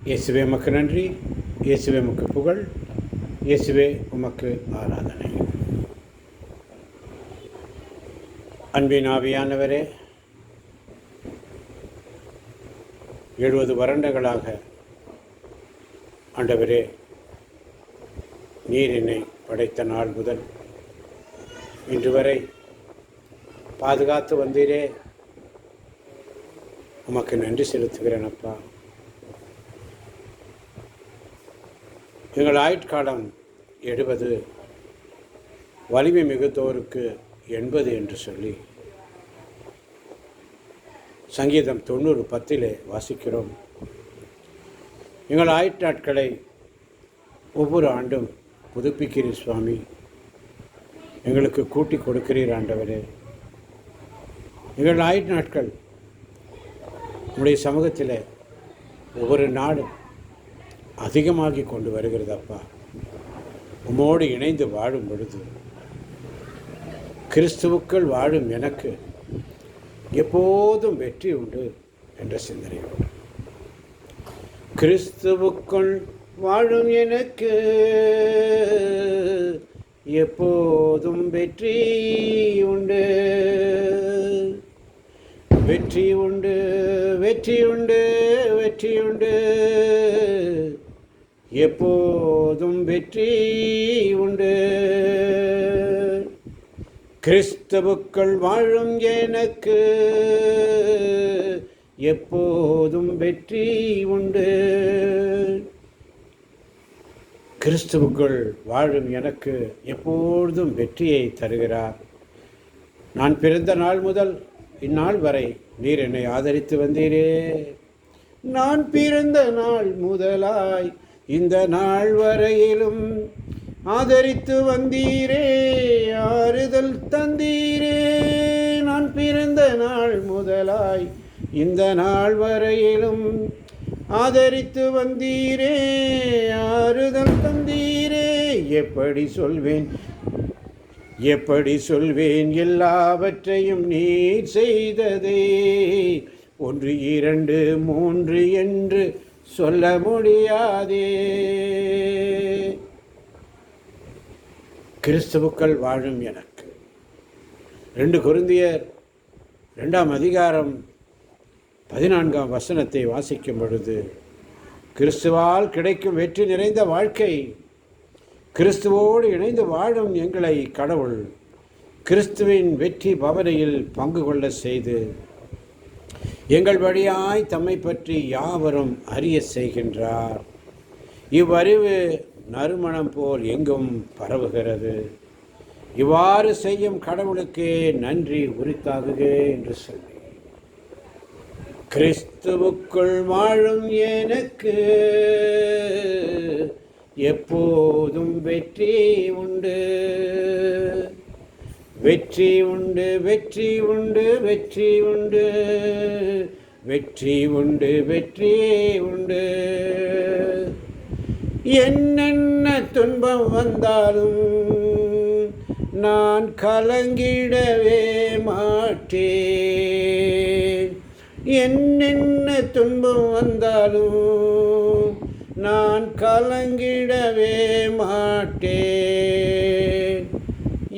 இயேசுவே உமக்கு நன்றி, இயேசுவே உமக்கு புகழ், இயேசுவே உமக்கு ஆராதனை. அன்பின் ஆவியானவரே, 70 வருடங்களாக ஆண்டவரே, நீர் என்னை படைத்த நாள் முதல் இன்று வரை பாதுகாத்து வந்தீரே, உமக்கு நன்றி செலுத்துகிறேன் அப்பா. எங்கள் ஆயுட்காலம் 70, வலிமை மிகுந்தோருக்கு 80 என்று சொல்லி சங்கீதம் 90:10 வாசிக்கிறோம். எங்கள் ஆயுட் நாட்களை ஒவ்வொரு ஆண்டும் புதுப்பிக்கிறீர் சுவாமி, எங்களுக்கு கூட்டி கொடுக்கிறீர் ஆண்டவரே. எங்கள் ஆயுட் நாட்கள் உங்களுடைய சமூகத்தில் ஒவ்வொரு நாளும் அதிகமாகி கொண்டு வருகிறதப்பா. உம்மோடு இணைந்து வாழும் பொழுது கிறிஸ்துவுக்குள் வாழும் எனக்கு எப்போதும் வெற்றி உண்டு என்ற சிந்தனையோடு, கிறிஸ்துவுக்குள் வாழும் எனக்கு எப்போதும் வெற்றி உண்டு, வெற்றி உண்டு, வெற்றி உண்டு, வெற்றி உண்டு, எப்போதும் வெற்றி உண்டு. கிறிஸ்துவுக்குள் வாழும் எனக்கு எப்போதும் வெற்றி உண்டு. கிறிஸ்துவுக்குள் வாழும் எனக்கு எப்பொழுதும் வெற்றியை தருகிறார். நான் பிறந்த நாள் முதல் இந்நாள் வரை நீர் என்னை ஆதரித்து வந்தீரே. நான் பிறந்த நாள் முதலாய் இந்த நாள் வரையிலும் ஆதரித்து வந்தீரே, ஆறுதல் தந்தீரே. நான் பிறந்த நாள் முதலாய் இந்த நாள் வரையிலும் ஆதரித்து வந்தீரே, ஆறுதல் தந்தீரே. எப்படி சொல்வேன், எப்படி சொல்வேன் எல்லாவற்றையும் நீர் செய்ததே. 1, 2, 3 என்று சொல்ல முடியாதே. கிறிஸ்துவுக்குள் வாழும் எனக்கு 2 கொரிந்தியர் 2ஆம் அதிகாரம் 14ஆம் வசனத்தை வாசிக்கும் பொழுது, கிறிஸ்துவால் கிடைக்கும் வெற்றி நிறைந்த வாழ்க்கை, கிறிஸ்துவோடு இணைந்து வாழும் எங்களை கடவுள் கிறிஸ்துவின் வெற்றி பவனையில் பங்கு கொள்ள செய்து எங்கள் வழியாய் தம்மை பற்றி யாவரும் அறிய செய்கின்றார். இவ்வறிவு நறுமணம் போல் எங்கும் பரவுகிறது. இவ்வாறு செய்யும் கடவுளுக்கே நன்றி உரித்தாகுக என்று சொல்லி, கிறிஸ்துவுக்குள் வாழும் எனக்கு எப்போதும் வெற்றி உண்டு, வெற்றி உண்டு, வெற்றி உண்டு, வெற்றி உண்டு, வெற்றி உண்டு, வெற்றி உண்டு. என்னென்ன துன்பம் வந்தாலும் நான் கலங்கிடவே மாட்டேன். என்னென்ன துன்பம் வந்தாலும் நான் கலங்கிடவே மாட்டேன்.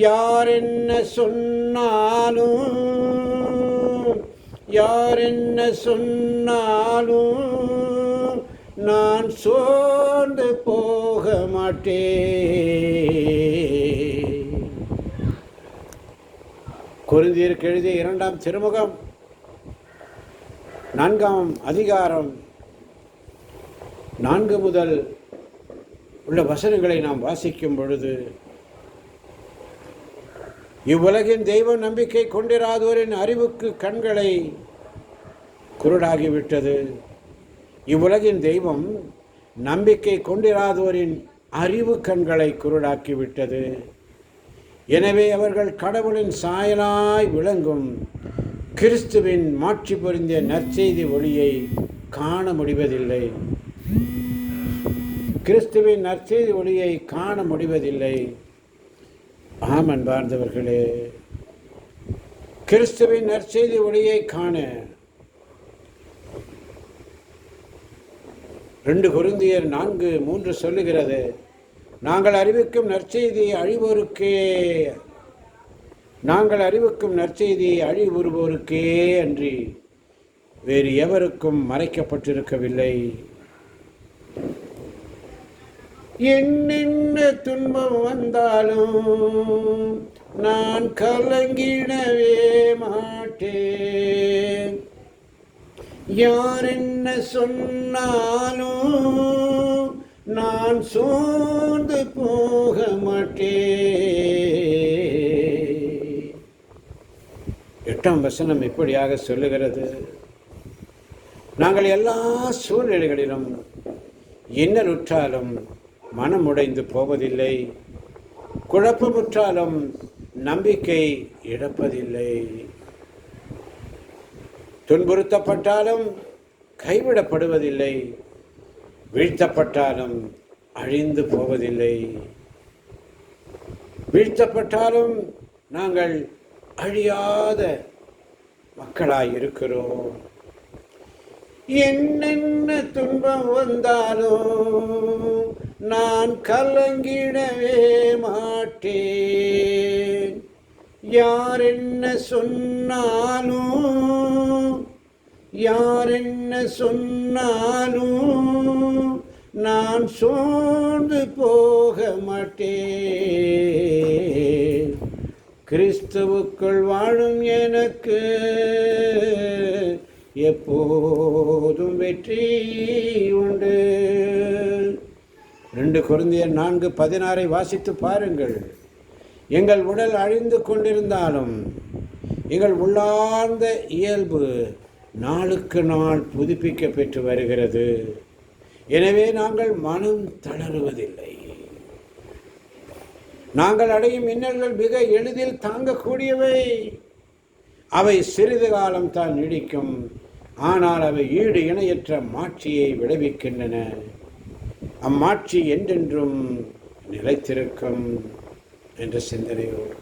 யார் என்ன சொன்னாலும், யார் என்ன சொன்னாலும் நான் சோர்ந்து போக மாட்டேன். கொரிந்தியருக்கு எழுதிய 2ஆம் திருமுகம் 4ஆம் அதிகாரம் 4 முதல் உள்ள வசனங்களை நாம் வாசிக்கும் பொழுது, இவ்வுலகின் தெய்வ நம்பிக்கை கொண்டிராதோரின் அறிவுக்கு கண்களை குருடாகிவிட்டது. இவ்வுலகின் தெய்வம் நம்பிக்கை கொண்டிராதோரின் அறிவு கண்களை குருடாக்கிவிட்டது. எனவே அவர்கள் கடவுளின் சாயலாய் விளங்கும் கிறிஸ்துவின் மாட்சி பொருந்திய நற்செய்தி ஒளியை காண முடிவதில்லை. கிறிஸ்துவின் நற்செய்தி ஒளியை காண முடிவதில்லை. ஆம் அன்பார்ந்தவர்களே, கிறிஸ்துவின் நற்செய்தி ஒளியை காண 2 கொரிந்தியர் 4:3 சொல்லுகிறது, நாங்கள் அறிவிக்கும் நற்செய்தியை அழிவுறுவோருக்கே அன்றி வேறு எவருக்கும் மறைக்கப்பட்டிருக்கவில்லை. என்னென்ன துன்பம் வந்தாலும் நான் கலங்கிடவே மாட்டேன். யார் என்ன சொன்னாலும் நான் சோர்ந்து போக மாட்டேன். 8ஆம் வசனம் இப்படியாக சொல்லுகிறது, நாங்கள் எல்லா சூழ்நிலைகளிலும் இன்னலுற்றாலும் மனமுடைந்து போவதில்லை, குழப்பமுற்றாலும் நம்பிக்கை இழப்பதில்லை, துன்புறுத்தப்பட்டாலும் கைவிடப்படுவதில்லை, வீழ்த்தப்பட்டாலும் அழிந்து போவதில்லை. வீழ்த்தப்பட்டாலும் நாங்கள் அழியாத மக்களாய் இருக்கிறோம். என்னென்ன துன்பம் வந்தாலும் நான் கலங்கிடவே மாட்டேன். யார் என்ன சொன்னாலும் நான் சோர்ந்து போக மாட்டேன். கிறிஸ்துவுக்குள் வாழும் எனக்கு எப்போதும் வெற்றி உண்டு. 2 கொரிந்தியர் 4:16 வாசித்து பாருங்கள். எங்கள் உடல் அழிந்து கொண்டிருந்தாலும் எங்கள் உள்ளார்ந்த இயல்பு நாளுக்கு நாள் புதுப்பிக்க பெற்று வருகிறது. எனவே நாங்கள் மனம் தளருவதில்லை. நாங்கள் அடையும் இன்னல்கள் மிக எளிதில் தாங்கக்கூடியவை. அவை சிறிது காலம் தான் நீடிக்கும், ஆனால் அவை ஈடு இணையற்ற மாட்சியை விளைவிக்கின்றன. அம்மாட்சி என்றென்றும் நிலைத்திருக்கும் என்ற சிந்தனையோடு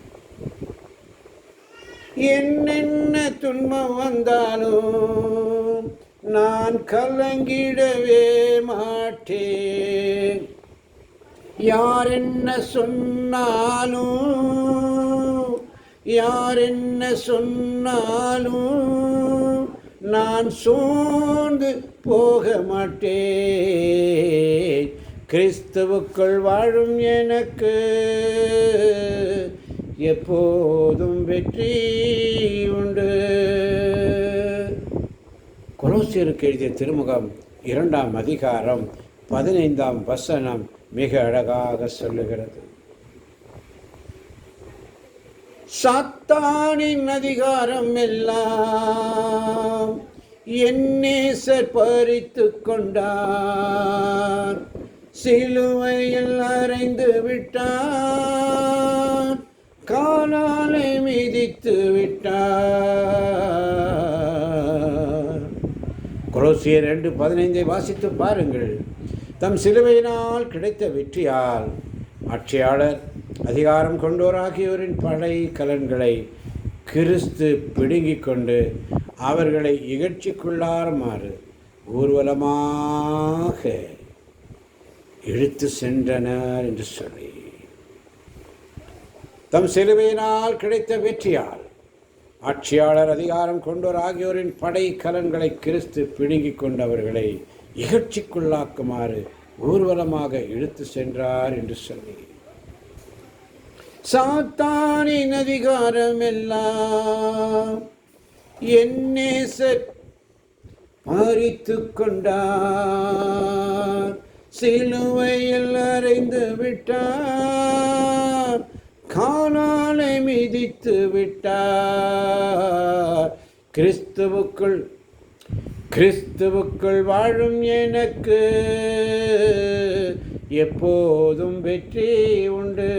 என்னென்ன துன்பம் வந்தாலும் நான் கலங்கிடவே மாட்டேன். யார் என்ன சொன்னாலும் நான் சோர்ந்து போக மாட்டேன். கிறிஸ்துவுக்குள் வாழும் எனக்கு எப்போதும் வெற்றி உண்டு. கொலோசியருக்கு எழுதிய திருமுகம் 2ஆம் அதிகாரம் 15ஆம் வசனம் மிக அழகாக சொல்லுகிறது, சாத்தானின் அதிகாரம் எல்லாம் என் நேசர் பறித்து கொண்டார், சிலுவையில் அறைந்து விட்டார், காலாலை மிதித்து விட்டார். கொலோசியர் 2:15 வாசித்து பாருங்கள். தம் சிலுவையினால் கிடைத்த வெற்றியால் ஆட்சியாளர் அதிகாரம் கொண்டோர் ஆகியோரின் படை கலன்களை கிறிஸ்து பிடுங்கிக் கொண்டு அவர்களை இகழ்ச்சிக்குள்ளாருமாறு ஊர்வலமாக இழுத்து சென்றனர் என்று சொல்லி, தம் சிலுவையினால் கிடைத்த வெற்றியால் ஆட்சியாளர் அதிகாரம் கொண்டோர் ஆகியோரின் படை கலன்களை கிறிஸ்து பிடுங்கிக் கொண்டு அவர்களை இகழ்ச்சிக்குள்ளாக்குமாறு ஊர்வலமாக இழுத்து சென்றார் என்று சொல்லி, சாத்தானின் அதிகாரம் எல்லாம் என் நேசர் பறித்து கொண்டார், சிலுவையில் அறைந்து விட்டார், காலாலை மிதித்து விட்டார். கிறிஸ்துவுக்குள் வாழும் எனக்கு எப்போதும் வெற்றி உண்டு.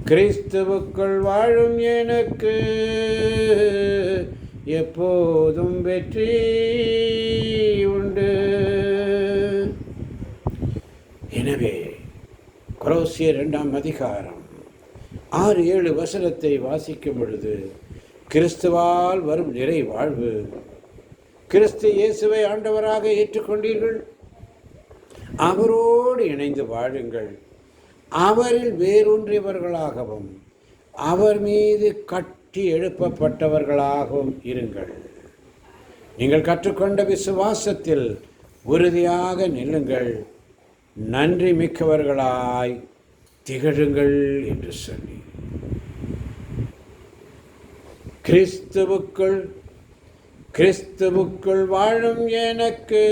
கிறிஸ்துவுக்குள் வாழும் எனக்கு எப்போதும் வெற்றி உண்டு. எனவே கொலோசியர் 2ஆம் அதிகாரம் 6-7 வசனத்தை வாசிக்கும் பொழுது கிறிஸ்துவால் வரும் நிறை வாழ்வு கிறிஸ்து இயேசுவை ஆண்டவராக ஏற்றுக்கொண்டீர்கள், அவரோடு இணைந்து வாழுங்கள். அவரில் வேரூன்றியவர்களாகவும் அவர் மீது கட்டி எழுப்பப்பட்டவர்களாகவும் இருங்கள். நீங்கள் கற்றுக்கொண்ட விசுவாசத்தில் உறுதியாக நில்லுங்கள், நன்றி மிக்கவர்களாய் திகழுங்கள் என்று சொல்லி கிறிஸ்துவுக்குள் வாழும் எனக்கு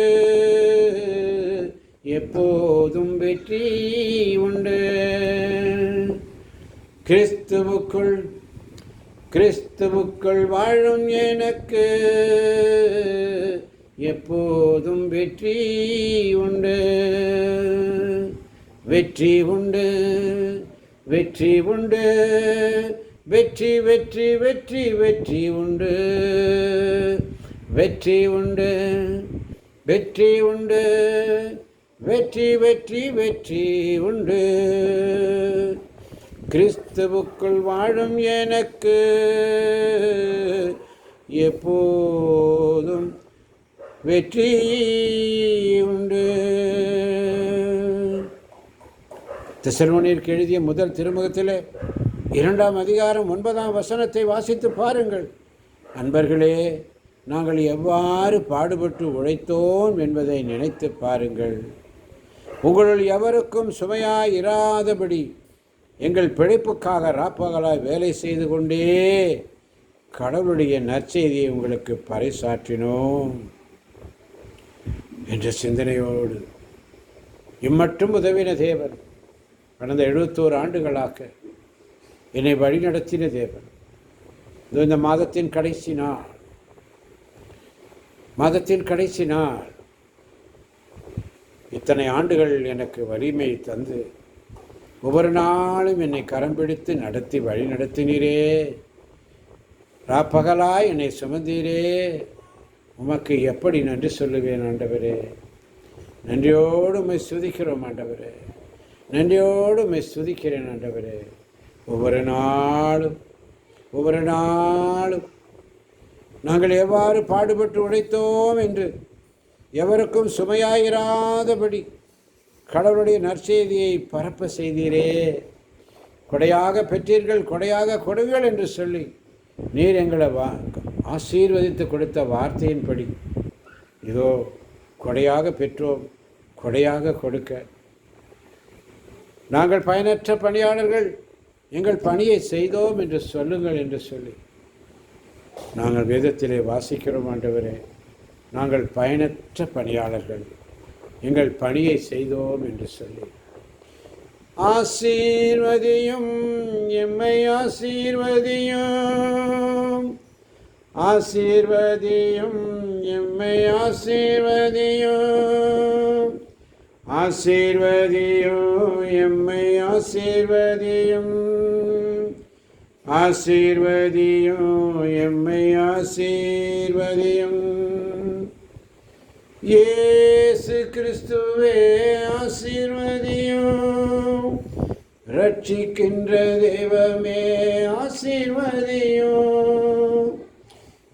எப்போதும் வெற்றி உண்டு. கிறிஸ்துவுக்குள் வாழும் எனக்கு எப்போதும் வெற்றி உண்டு. வெற்றி உண்டு, வெற்றி உண்டு, வெற்றி வெற்றி வெற்றி வெற்றி உண்டு. வெற்றி உண்டு, வெற்றி உண்டு, வெற்றி வெற்றி வெற்றி உண்டு. கிறிஸ்துவுக்குள் வாழும் எனக்கு எப்போதும் வெற்றி உண்டு. தெசலோனியருக்கு எழுதிய முதல் திருமுகத்திலே 2ஆம் அதிகாரம் 9ஆம் வசனத்தை வாசித்து பாருங்கள். அன்பர்களே, நாங்கள் எவ்வாறு பாடுபட்டு உழைத்தோம் என்பதை நினைத்து பாருங்கள். உங்களுள் எவருக்கும் சுமையாய் இராதபடி எங்கள் பிழைப்புக்காக ராப்பகலாய் வேலை செய்து கொண்டே கடவுளுடைய நற்செய்தியை உங்களுக்கு பறைசாற்றினோம் என்ற சிந்தனையோடு இம்மட்டும் உதவின தேவன், கடந்த 71 ஆண்டுகளாக என்னை வழிநடத்தின தேவன், இந்த மாதத்தின் கடைசி நாள் இத்தனை ஆண்டுகள் எனக்கு வலிமை தந்து ஒவ்வொரு நாளும் என்னை கரம் பிடித்து நடத்தி வழி நடத்தினீரே. ராப்பகலாய் என்னை சுமந்தீரே. உமக்கு எப்படி நன்றி சொல்லுவேன் ஆண்டவரே. நன்றியோடு உம்மை ஸ்துதிக்கிறோம் ஆண்டவரே. நன்றியோடு உம்மை ஸ்துதிக்கிறேன் ஆண்டவரே. ஒவ்வொரு நாளும் நாங்கள் எவ்வாறு பாடுபட்டு உழைத்தோம் என்று எவருக்கும் சுமையாயிராதபடி கடவுளுடைய நற்செய்தியை பரப்ப செய்தீரே. கொடையாக பெற்றீர்கள், கொடையாக கொடுங்கள் என்று சொல்லி நீர் எங்களை ஆசீர்வதித்து கொடுத்த வார்த்தையின்படி இதோ கொடையாக பெற்றோம். கொடையாக கொடுக்க நாங்கள் பயனற்ற பணியாளர்கள், எங்கள் பணியை செய்தோம் என்று சொல்லுங்கள் என்று சொல்லி நாங்கள் வேதத்திலே வாசிக்கிறோம் ஆண்டவரே. நாங்கள் பயனற்ற பணியாளர்கள், எங்கள் பணியை செய்தோம் என்று சொல்லி ஆசீர்வதியும், எம்மை ஆசீர்வதியும், ஆசீர்வதியும், எம்மை ஆசீர்வதியும், ஆசீர்வதியும், எம்மை ஆசீர்வதியும், ஆசீர்வதியும், எம்மை ஆசீர்வதியும். இயேசு கிறிஸ்துவே ஆசீர்வதியும், ரட்சிக்கின்ற தெய்வமே ஆசீர்வதியும்.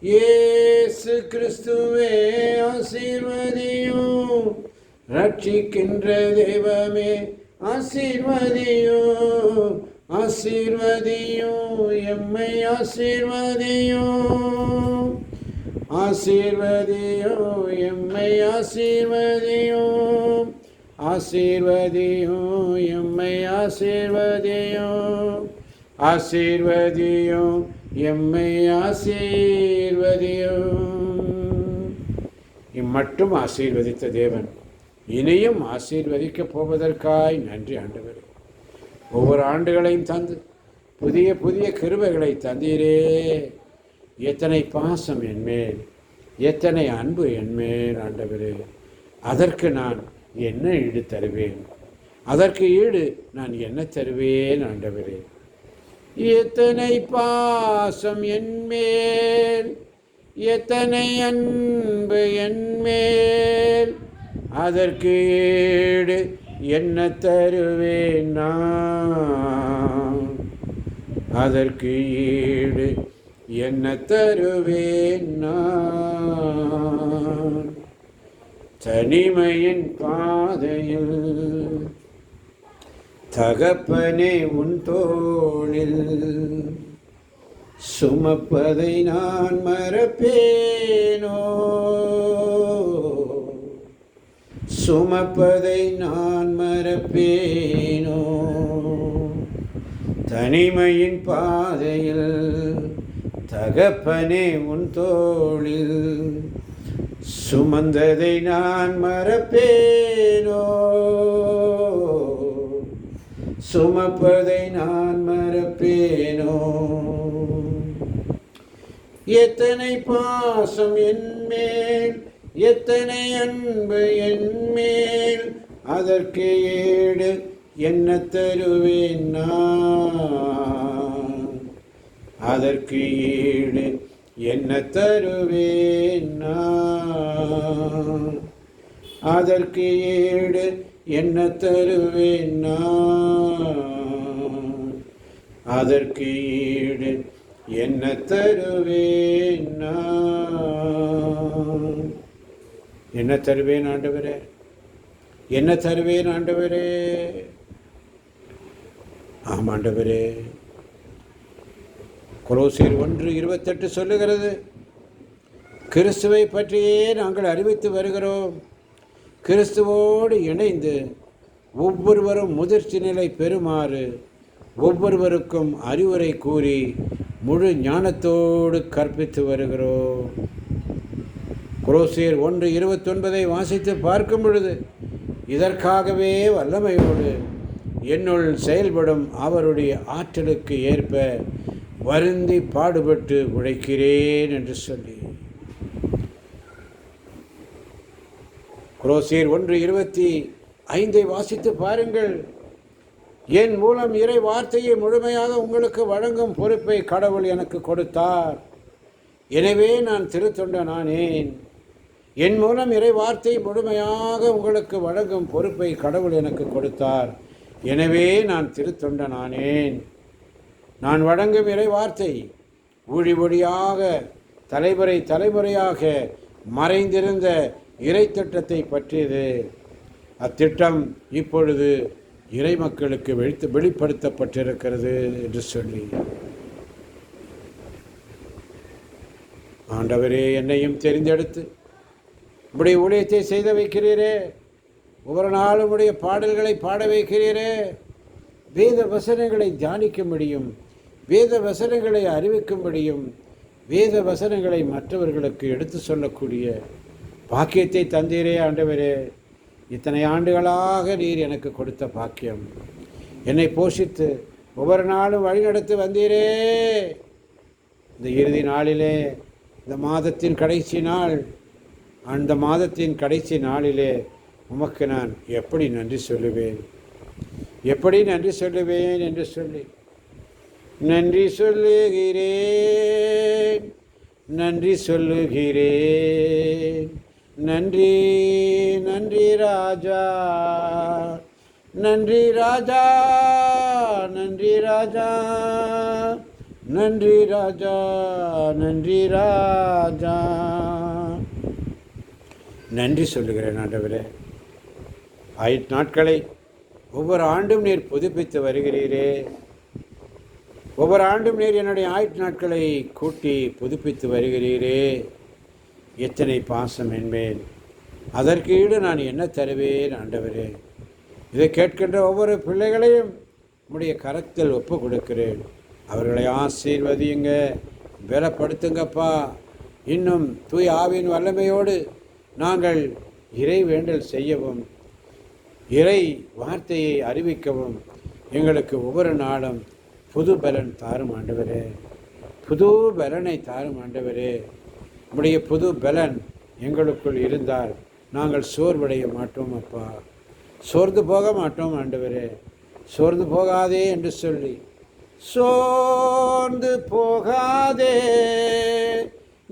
இயேசு கிறிஸ்துவே ஆசீர்வதியும், ரட்சிக்கின்ற தெய்வமே ஆசீர்வதியும். ஆசீர்வதியும், எம்மை ஆசீர்வதியும், ஆசீர்வதியும், எம்மை ஆசீர்வதியும், ஆசீர்வதியும், எம்மை ஆசீர்வதியும், ஆசீர்வதியும், எம்மை ஆசீர்வதியும். இம்மட்டும் ஆசீர்வதித்த தேவன் இனியும் ஆசீர்வதிக்கப் போவதற்காய் நன்றி ஆண்டவரே. ஒவ்வொரு ஆண்டுகளையும் தந்து புதிய புதிய கிருபைகளை தந்தீரே. எத்தனை பாசம் என்மேல், எத்தனை அன்பு என்மேல் ஆண்டவரே. அதற்கு நான் என்ன ஈடு தருவேன்? அதற்கு ஈடு நான் என்ன தருவேன் ஆண்டவரே? எத்தனை பாசம் என்மேல், எத்தனை அன்பு என்மேல், அதற்கு ஈடு என்ன தருவேன் நான்? அதற்கு ஈடு என்ன தருவேன் நான் தனிமையின் பாதையில்? தகப்பனே உன் தோளில் சுமப்பதை நான் மறப்பேனோ? சுமப்பதை நான் மறப்பேனோ? தனிமையின் பாதையில் தகப்பனே உன் தோளில் சுமந்ததை நான் மறப்பேனோ? சுமப்பதை நான் மறப்பேனோ? எத்தனை பாசம் என்மேல், எத்தனை அன்பு என்மேல், அதற்கு ஈடு என்ன தருவேன் நான்? அதற்கு ஈடு என்ன தருவேன் நான்? அதற்கு ஈடு என்ன தருவேன் நான்? அதற்கு ஈடு என்ன தருவேன் நான்? என்ன தருவேன் ஆண்டவரே? என்ன தருவேன் ஆண்டவரே? ஆமாண்டவரே, கொலோசியர் 1:28 சொல்லுகிறது, கிறிஸ்துவை பற்றியே நாங்கள் அறிவித்து வருகிறோம். கிறிஸ்துவோடு இணைந்து ஒவ்வொருவரும் முதிர்ச்சி நிலை பெறுமாறு ஒவ்வொருவருக்கும் அறிவுரை கூறி முழு ஞானத்தோடு கற்பித்து வருகிறோம். கொலோசியர் 1:29 வாசித்து பார்க்கும் பொழுது, இதற்காகவே வல்லமையோடு என்னுள் செயல்படும் அவருடைய ஆற்றலுக்கு ஏற்ப வருந்தி பாடுபட்டு உழைக்கிறேன் என்று சொல்லி, கொலோசியர் 1:25 வாசித்து பாருங்கள். என் மூலம் இறை வார்த்தையை முழுமையாக உங்களுக்கு வழங்கும் பொறுப்பை கடவுள் எனக்கு கொடுத்தார். எனவே நான் திருத்தொண்டனானேன். என் மூலம் இறை வார்த்தை முழுமையாக உங்களுக்கு வழங்கும் பொறுப்பை கடவுள் எனக்கு கொடுத்தார். எனவே நான் திருத்தொண்டனானேன். நான் வழங்கும் இறை வார்த்தை ஊழி ஒழியாக தலைமுறையாக மறைந்திருந்த இறை திட்டத்தை பற்றியது. அத்திட்டம் இப்பொழுது இறை மக்களுக்கு வெளிப்படுத்தப்பட்டிருக்கிறது என்று சொல்லி, ஆண்டவரே, என்னையும் தெரிந்தெடுத்து உடைய ஊழியத்தை செய்து வைக்கிறீரே. ஒவ்வொரு நாளும் உடைய பாடல்களை பாட வைக்கிறீரே. வேத வசனங்களை தியானிக்க முடியும், வேத வசனங்களை அறிவிக்க முடியும், வேத வசனங்களை மற்றவர்களுக்கு எடுத்து சொல்லக்கூடிய பாக்கியத்தை தந்தீரே ஆண்டவரே. இத்தனை ஆண்டுகளாக நீர் எனக்கு கொடுத்த பாக்கியம், என்னை போஷித்து ஒவ்வொரு நாளும் வழிநடத்தி வந்தீரே. இந்த இறுதி நாளிலே, இந்த மாதத்தின் கடைசி நாள், அந்த மாதத்தின் கடைசி நாளிலே உமக்கு நான் எப்படி நன்றி சொல்லுவேன், எப்படி நன்றி சொல்லுவேன் என்று சொல்லி நன்றி சொல்லுகிறேன், நன்றி சொல்லுகிறேன். நன்றி நன்றி ராஜா, நன்றி ராஜா, நன்றி ராஜா, நன்றி ராஜா, நன்றி ராஜா. நன்றி சொல்லுகிறேன் ஆண்டவரே. நாட்களை ஒவ்வொரு ஆண்டும் நீர் புதுப்பித்து வருகிறீரே. ஒவ்வொரு ஆண்டும் நீர் என்னுடைய நாட்களை கூட்டி புதுப்பித்து வருகிறீரே. எத்தனை பாசம் என்பேன், அதற்கு ஈடு நான் என்ன தருவேன் ஆண்டவரே? இதை கேட்கின்ற ஒவ்வொரு பிள்ளைகளையும் உம்முடைய கரத்தில் ஒப்பு கொடுக்கிறேன். அவர்களை ஆசீர்வதியுங்க, பலப்படுத்துங்கப்பா. இன்னும் தூய் ஆவியின் வல்லமையோடு நாங்கள் இறை வேண்டல் செய்யவும், இறை வார்த்தையை அறிவிக்கவும் எங்களுக்கு ஒவ்வொரு நாளும் புது பலன் தாரும் ஆண்டவரே. புது பலனை தாரும் ஆண்டவரே. உம்முடைய புது பலன் எங்களுக்குள் இருந்தால் நாங்கள் சோர்வடைய மாட்டோம் அப்பா, சோர்ந்து போக மாட்டோம் ஆண்டவரே. சோர்ந்து போகாதே என்று சொல்லி, சோர்ந்து போகாதே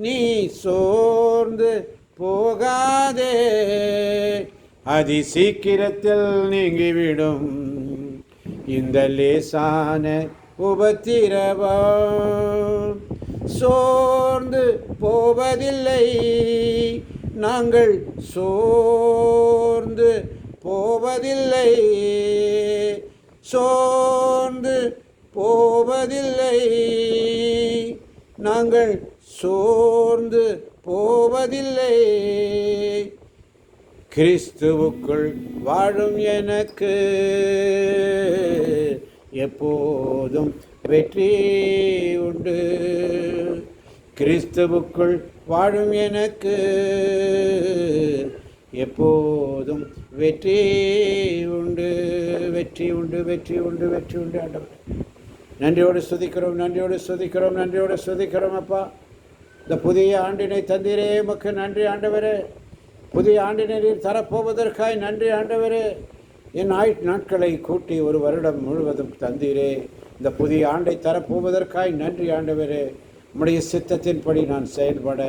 நீ, சோர்ந்து போகாதே, அதி சீக்கிரத்தில் நீங்கிவிடும் இந்த லேசான உபத்திரவம். சோர்ந்து போவதில்லை, நாங்கள் சோர்ந்து போவதில்லை, சோர்ந்து போவதில்லை, நாங்கள் சோர்ந்து போவதில்லை. கிறிஸ்துவுக்குள் வாழும் எனக்கு எப்போதும் வெற்றி உண்டு. கிறிஸ்துவுக்குள் வாழும் எனக்கு எப்போதும் வெற்றி உண்டு, வெற்றி உண்டு, வெற்றி உண்டு, வெற்றி உண்டு. ஆண்டவர் நன்றியோடு சுதிக்கிறோம், நன்றியோடு சுதிக்கிறோம், நன்றியோடு சுதிக்கிறோம். அப்பா, இந்த புதிய ஆண்டினை தந்தீரே, உமக்கு நன்றி ஆண்டவரே. புதிய ஆண்டினை நீர் தரப்போவதற்காய் நன்றி ஆண்டவரே. என் நாட்களை கூட்டி ஒரு வருடம் முழுவதும் தந்தீரே. இந்த புதிய ஆண்டை தரப்போவதற்காய் நன்றி ஆண்டவரே. உம்முடைய சித்தத்தின்படி நான் செயல்பட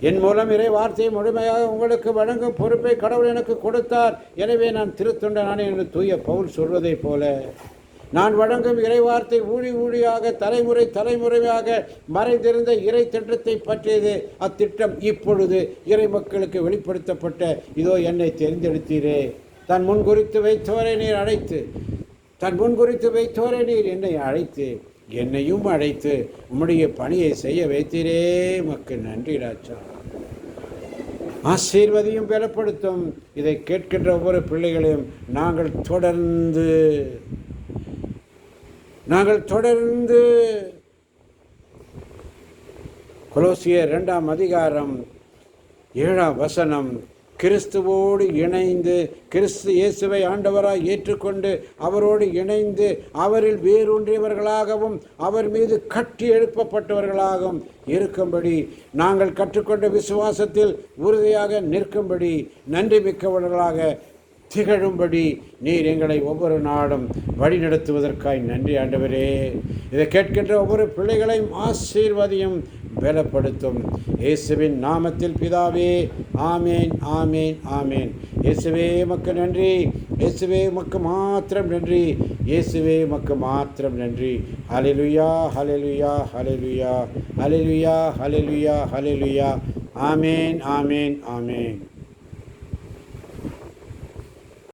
என் மூலம் இறை வார்த்தையை முழுமையாக உங்களுக்கு வழங்கும் பொறுப்பை கடவுள் எனக்கு கொடுத்தார். எனவே நான் திருத்தொண்டனானே என்று தூய பவுல் சொல்வதை போல நான் வழங்கும் இறை வார்த்தை ஊழி ஊழியாக தலைமுறை தலைமுறையாக மறைந்திருந்த இறை திட்டத்தை பற்றியது. அத்திட்டம் இப்பொழுது இறை மக்களுக்கு வெளிப்படுத்தப்பட்ட இதோ என்னை தெரிந்தெடுத்தீரே. தன் முன்குறித்து வைத்தோரை நீர் அழைத்து, தன் முன்குறித்து வைத்தோரை நீர் என்னை அழைத்து, என்னையும் அழைத்து உம்முடைய பணியை செய்ய வைத்தீரே. மக்கள் நன்றி ராஜா. ஆசீர்வதியும் பலப்படுத்தும். இதை கேட்கின்ற ஒவ்வொரு பிள்ளைகளையும் நாங்கள் தொடர்ந்து கொலோசியர் 2ஆம் அதிகாரம் 7ஆம் வசனம், கிறிஸ்துவோடு இணைந்து கிறிஸ்து இயேசுவை ஆண்டவராய் ஏற்றுக்கொண்டு அவரோடு இணைந்து அவரில் வேரூன்றியவர்களாகவும் அவர் மீது கட்டி எழுப்பப்பட்டவர்களாகவும் இருக்கும்படி நாங்கள் கற்றுக்கொண்ட விசுவாசத்தில் உறுதியாக நிற்கும்படி நன்றி மிக்கவர்களாக திகழும்படி நீர் எங்களை ஒவ்வொரு நாளும் வழிநடத்துவதற்காய் நன்றி ஆண்டவரே. இதை கேட்கின்ற ஒவ்வொரு பிள்ளைகளையும் ஆசீர்வதியும் பலப்படுத்தும். இயேசுவின் நாமத்தில் பிதாவே, ஆமேன், ஆமேன், ஆமேன். இயேசுவே மக்கு நன்றி, இயேசுவே மக்கு மாத்திரம் நன்றி, இயேசுவே மக்கு மாத்திரம் நன்றி. ஹல்லேலூயா, ஹல்லேலூயா, ஹல்லேலூயா, ஹல்லேலூயா, ஹல்லேலூயா, ஹல்லேலூயா. ஆமேன், ஆமேன், ஆமேன்.